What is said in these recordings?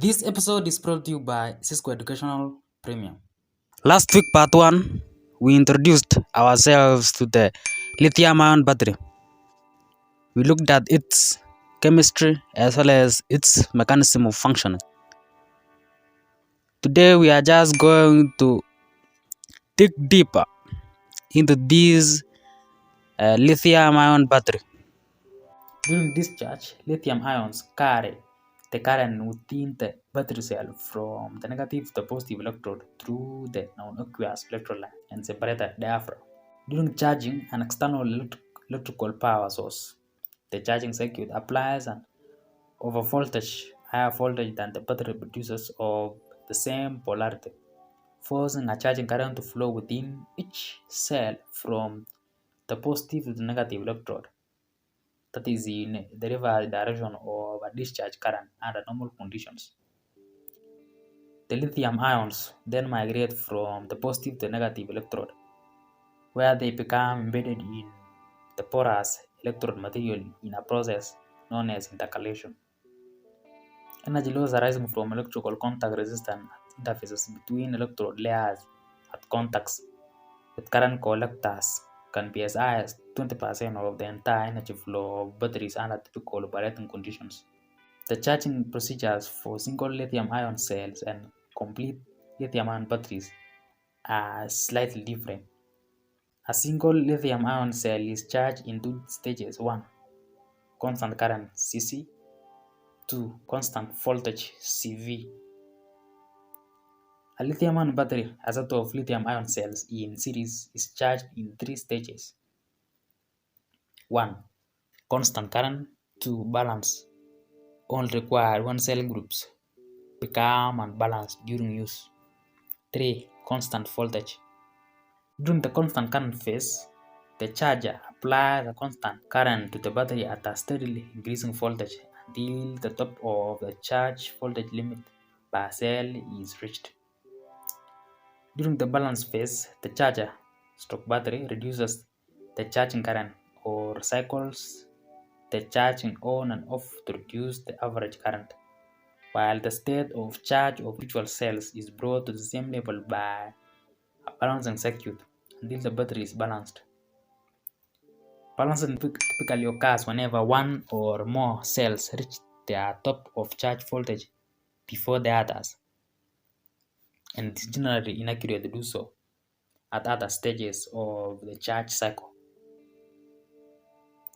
This episode is brought to you by Cisco Educational Premium. Last week, part 1, we introduced ourselves to the lithium-ion battery. We looked at its chemistry as well as its mechanism of functioning. Today, we are just going to dig deeper into this lithium-ion battery. During discharge, lithium ions carry the current within the battery cell from the negative to the positive electrode through the non-aqueous electrolyte and separator diaphragm. During charging an external electrical power source, the charging circuit applies an overvoltage, higher voltage than the battery produces of the same polarity, forcing a charging current to flow within each cell from the positive to the negative electrode. That is in the reverse direction of a discharge current under normal conditions. The lithium ions then migrate from the positive to the negative electrode, where they become embedded in the porous electrode material in a process known as intercalation. Energy loss arising from electrical contact resistance at interfaces between electrode layers at contacts with current collectors can be as high as 20% of the entire energy flow of batteries under typical operating conditions. The charging procedures for single lithium-ion cells and complete lithium-ion batteries are slightly different. A single lithium-ion cell is charged in two stages. 1. Constant current Cc. 2. Constant voltage Cv. A lithium-ion battery, a set of lithium-ion cells in series, is charged in three stages. 1. Constant current. 2. Balance. All required one cell groups become unbalanced during use. 3. Constant voltage. During the constant current phase, the charger applies a constant current to the battery at a steadily increasing voltage until the top of the charge voltage limit per cell is reached. During the balance phase, the charger battery reduces the charging current or cycles the charging on and off to reduce the average current, while the state of charge of individual cells is brought to the same level by a balancing circuit until the battery is balanced. Balancing typically occurs whenever one or more cells reach their top of charge voltage before the others, and it is generally inaccurate to do so at other stages of the charge cycle.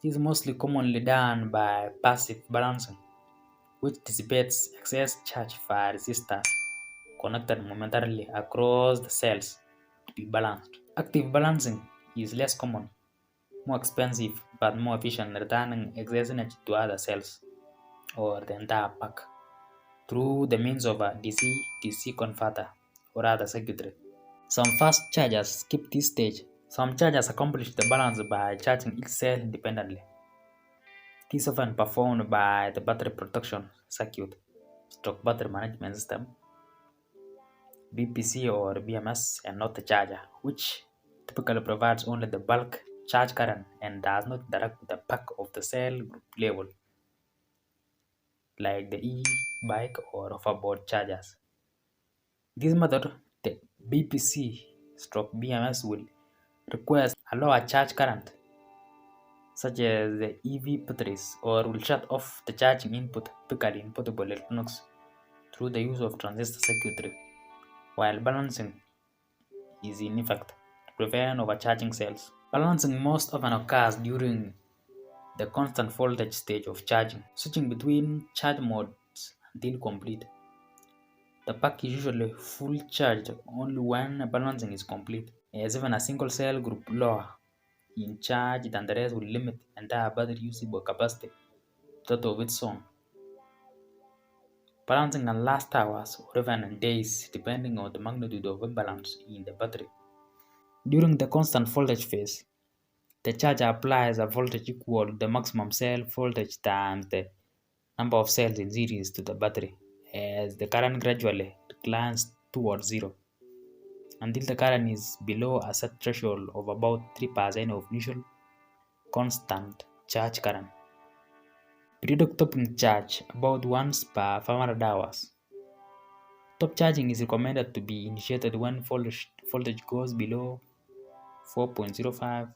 This is mostly commonly done by passive balancing, which dissipates excess charge via resistors connected momentarily across the cells to be balanced. Active balancing is less common, more expensive, but more efficient, returning excess energy to other cells or the entire pack through the means of a DC-DC converter or other circuitry. Some fast chargers skip this stage. Some chargers accomplish the balance by charging each cell independently. This is often performed by the battery protection circuit, battery management system, BPC or BMS, and not the charger, which typically provides only the bulk charge current and does not interact with the pack of the cell group level, like the e-bike or hoverboard chargers. This method, the BPC/BMS, will request a lower charge current, such as the EV batteries, or will shut off the charging input, typically in portable electronics, through the use of transistor circuitry, while balancing is in effect to prevent overcharging cells. Balancing most often occurs during the constant voltage stage of charging, switching between charge modes until complete. The pack is usually full charged only when balancing is complete, as even a single cell group lower in charge than the rest will limit entire battery usable capacity to that of its own. Balancing can last hours or even days depending on the magnitude of imbalance in the battery. During the constant voltage phase, the charger applies a voltage equal to the maximum cell voltage times the number of cells in series to the battery, as the current gradually declines towards zero until the current is below a set threshold of about 3% of initial constant charge current. Periodic topping charge about once per 500 hours Top charging is recommended to be initiated when voltage goes below 4.05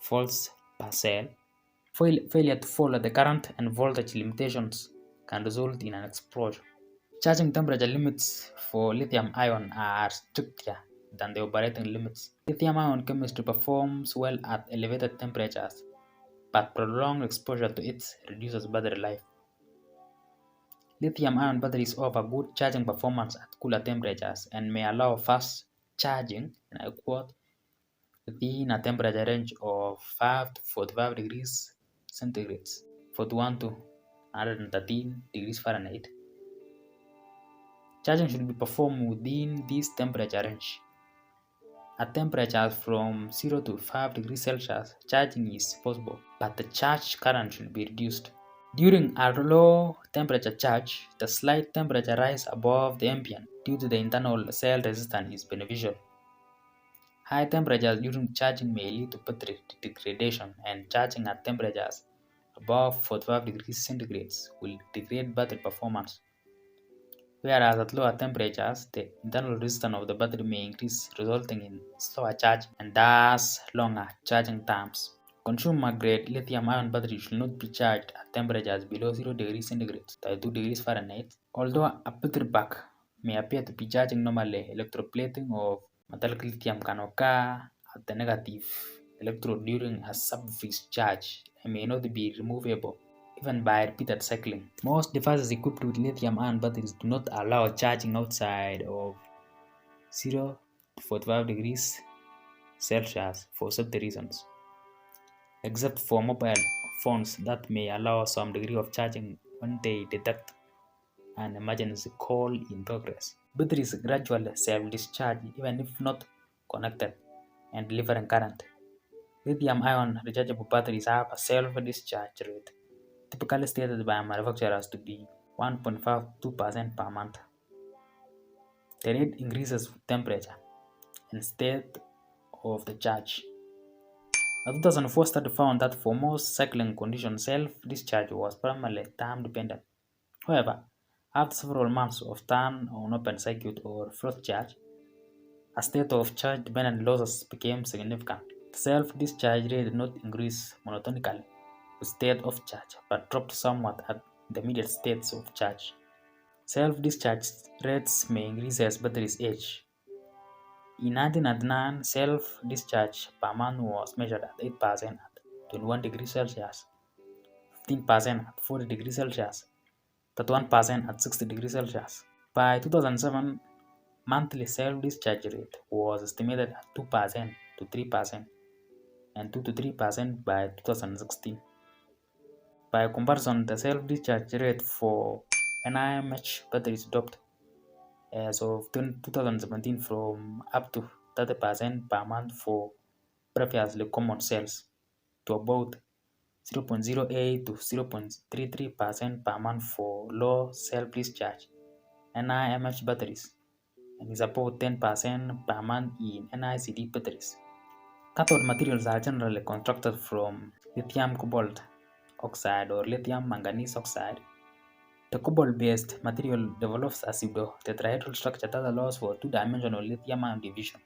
volts per cell. Failure to follow the current and voltage limitations can result in an explosion. Charging temperature limits for lithium-ion are stricter than the operating limits. Lithium-ion chemistry performs well at elevated temperatures, but prolonged exposure to it reduces battery life. Lithium-ion batteries offer good charging performance at cooler temperatures and may allow fast charging, and I quote, within a temperature range of 5 to 45 degrees centigrade, 41 to 113 degrees Fahrenheit. Charging should be performed within this temperature range. At temperatures from 0 to 5 degrees Celsius, charging is possible, but the charge current should be reduced. During a low temperature charge, the slight temperature rise above the ambient due to the internal cell resistance is beneficial. High temperatures during charging may lead to battery degradation, and charging at temperatures above 45 degrees centigrade will degrade battery performance. Whereas at lower temperatures, the internal resistance of the battery may increase, resulting in slower charging and thus longer charging times. Consumer-grade lithium-ion batteries should not be charged at temperatures below 0 degrees centigrade, 32 degrees Fahrenheit. Although a battery pack may appear to be charging normally, electroplating of metallic lithium can occur at the negative electrode during a subphase charge and may not be removable even by repeated cycling. Most devices equipped with lithium-ion batteries do not allow charging outside of 0 to 45 degrees Celsius for safety reasons, except for mobile phones that may allow some degree of charging when they detect an emergency call in progress. Batteries gradually self-discharge even if not connected and delivering current. Lithium-ion rechargeable batteries have a self-discharge rate typically stated by manufacturers to be 1.52% per month. The rate increases with temperature and state of the charge. A 2004 study found that for most cycling conditions, self-discharge was primarily time-dependent. However, after several months of turn on open circuit or float charge, a state of charge-dependent losses became significant. The self-discharge rate did not increase monotonically with state of charge, but dropped somewhat at intermediate states of charge. Self-discharge rates may increase as batteries age. In 1999, self-discharge per month was measured at 8% at 21 degrees Celsius, 15% at 40 degrees Celsius, 31% at 60 degrees Celsius. By 2007, monthly self-discharge rate was estimated at 2% to 3% and 2 to 3% by 2016. By comparison, the self-discharge rate for NIMH batteries dropped as of 2017 from up to 30% per month for previously common cells to about 0.08 to 0.33% per month for low self-discharge NIMH batteries and is about 10% per month in NICD batteries. Cathode materials are generally constructed from lithium cobalt oxide or lithium manganese oxide. The cobalt-based material develops a pseudo-tetrahedral structure that allows for two-dimensional lithium-ion division.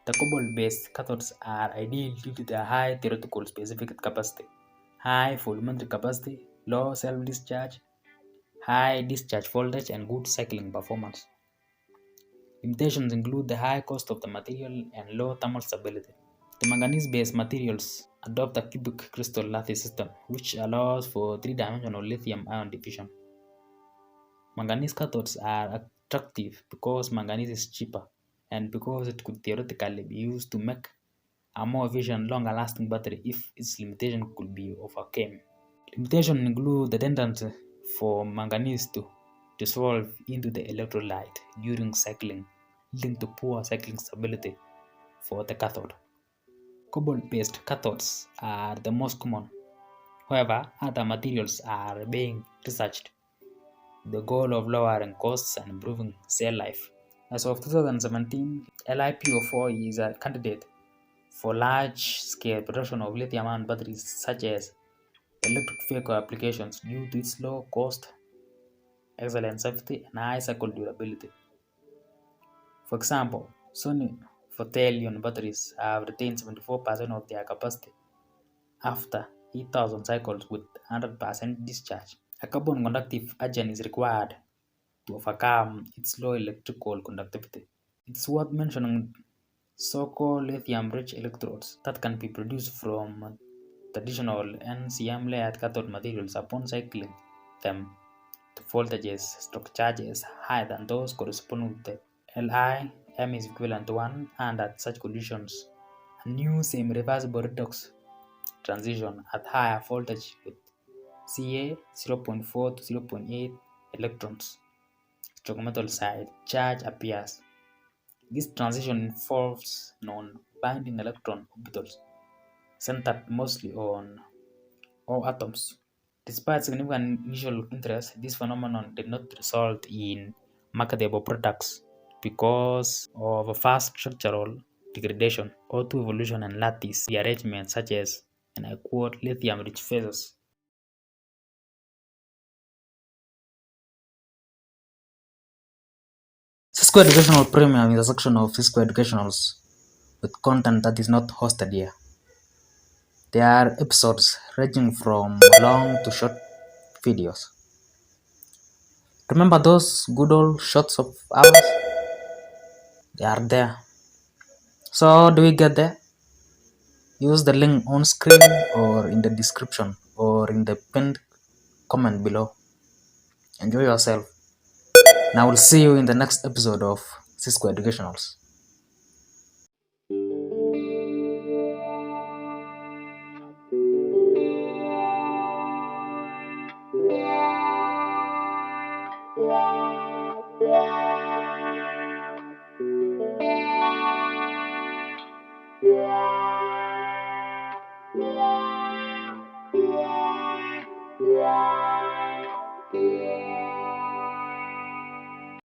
The cobalt-based cathodes are ideal due to their high theoretical specific capacity, high volumetric capacity, low self-discharge, high discharge voltage, and good cycling performance. Limitations include the high cost of the material and low thermal stability. The manganese-based materials adopt a cubic crystal lattice system, which allows for three-dimensional lithium-ion diffusion. Manganese cathodes are attractive because manganese is cheaper and because it could theoretically be used to make a more efficient, longer-lasting battery if its limitation could be overcome. Limitations include the tendency for manganese to dissolve into the electrolyte during cycling, leading to poor cycling stability for the cathode. Cobalt-based cathodes are the most common. However, other materials are being researched with the goal of lowering costs and improving cell life. As of 2017, LiPo4 is a candidate for large-scale production of lithium-ion batteries such as electric vehicle applications due to its low cost, excellent safety, and high cycle durability. For example, Sony Lithium batteries have retained 74% of their capacity after 8,000 cycles with 100% discharge. A carbon conductive agent is required to overcome its low electrical conductivity. It's worth mentioning so-called lithium-rich electrodes that can be produced from traditional NCM layered cathode materials upon cycling them to voltages stock charges higher than those corresponding with the Li-M is equivalent to 1, and at such conditions, a new semi-reversible redox transition at higher voltage with Ca 0.4 to 0.8 electrons stroke metal side charge appears. This transition involves non-binding electron orbitals centered mostly on O atoms. Despite significant initial interest, this phenomenon did not result in marketable products because of a fast structural degradation, O2 evolution, and lattice rearrangement, such as, and I quote, lithium-rich phases. Cisco Educational Premium is a section of Cisco Educationals with content that is not hosted here. There are episodes ranging from long to short videos. Remember those good old shots of ours? They are there. So how do we get there? Use the link on screen or in the description or in the pinned comment below. Enjoy yourself. And I will see you in the next episode of Cisco Educationals.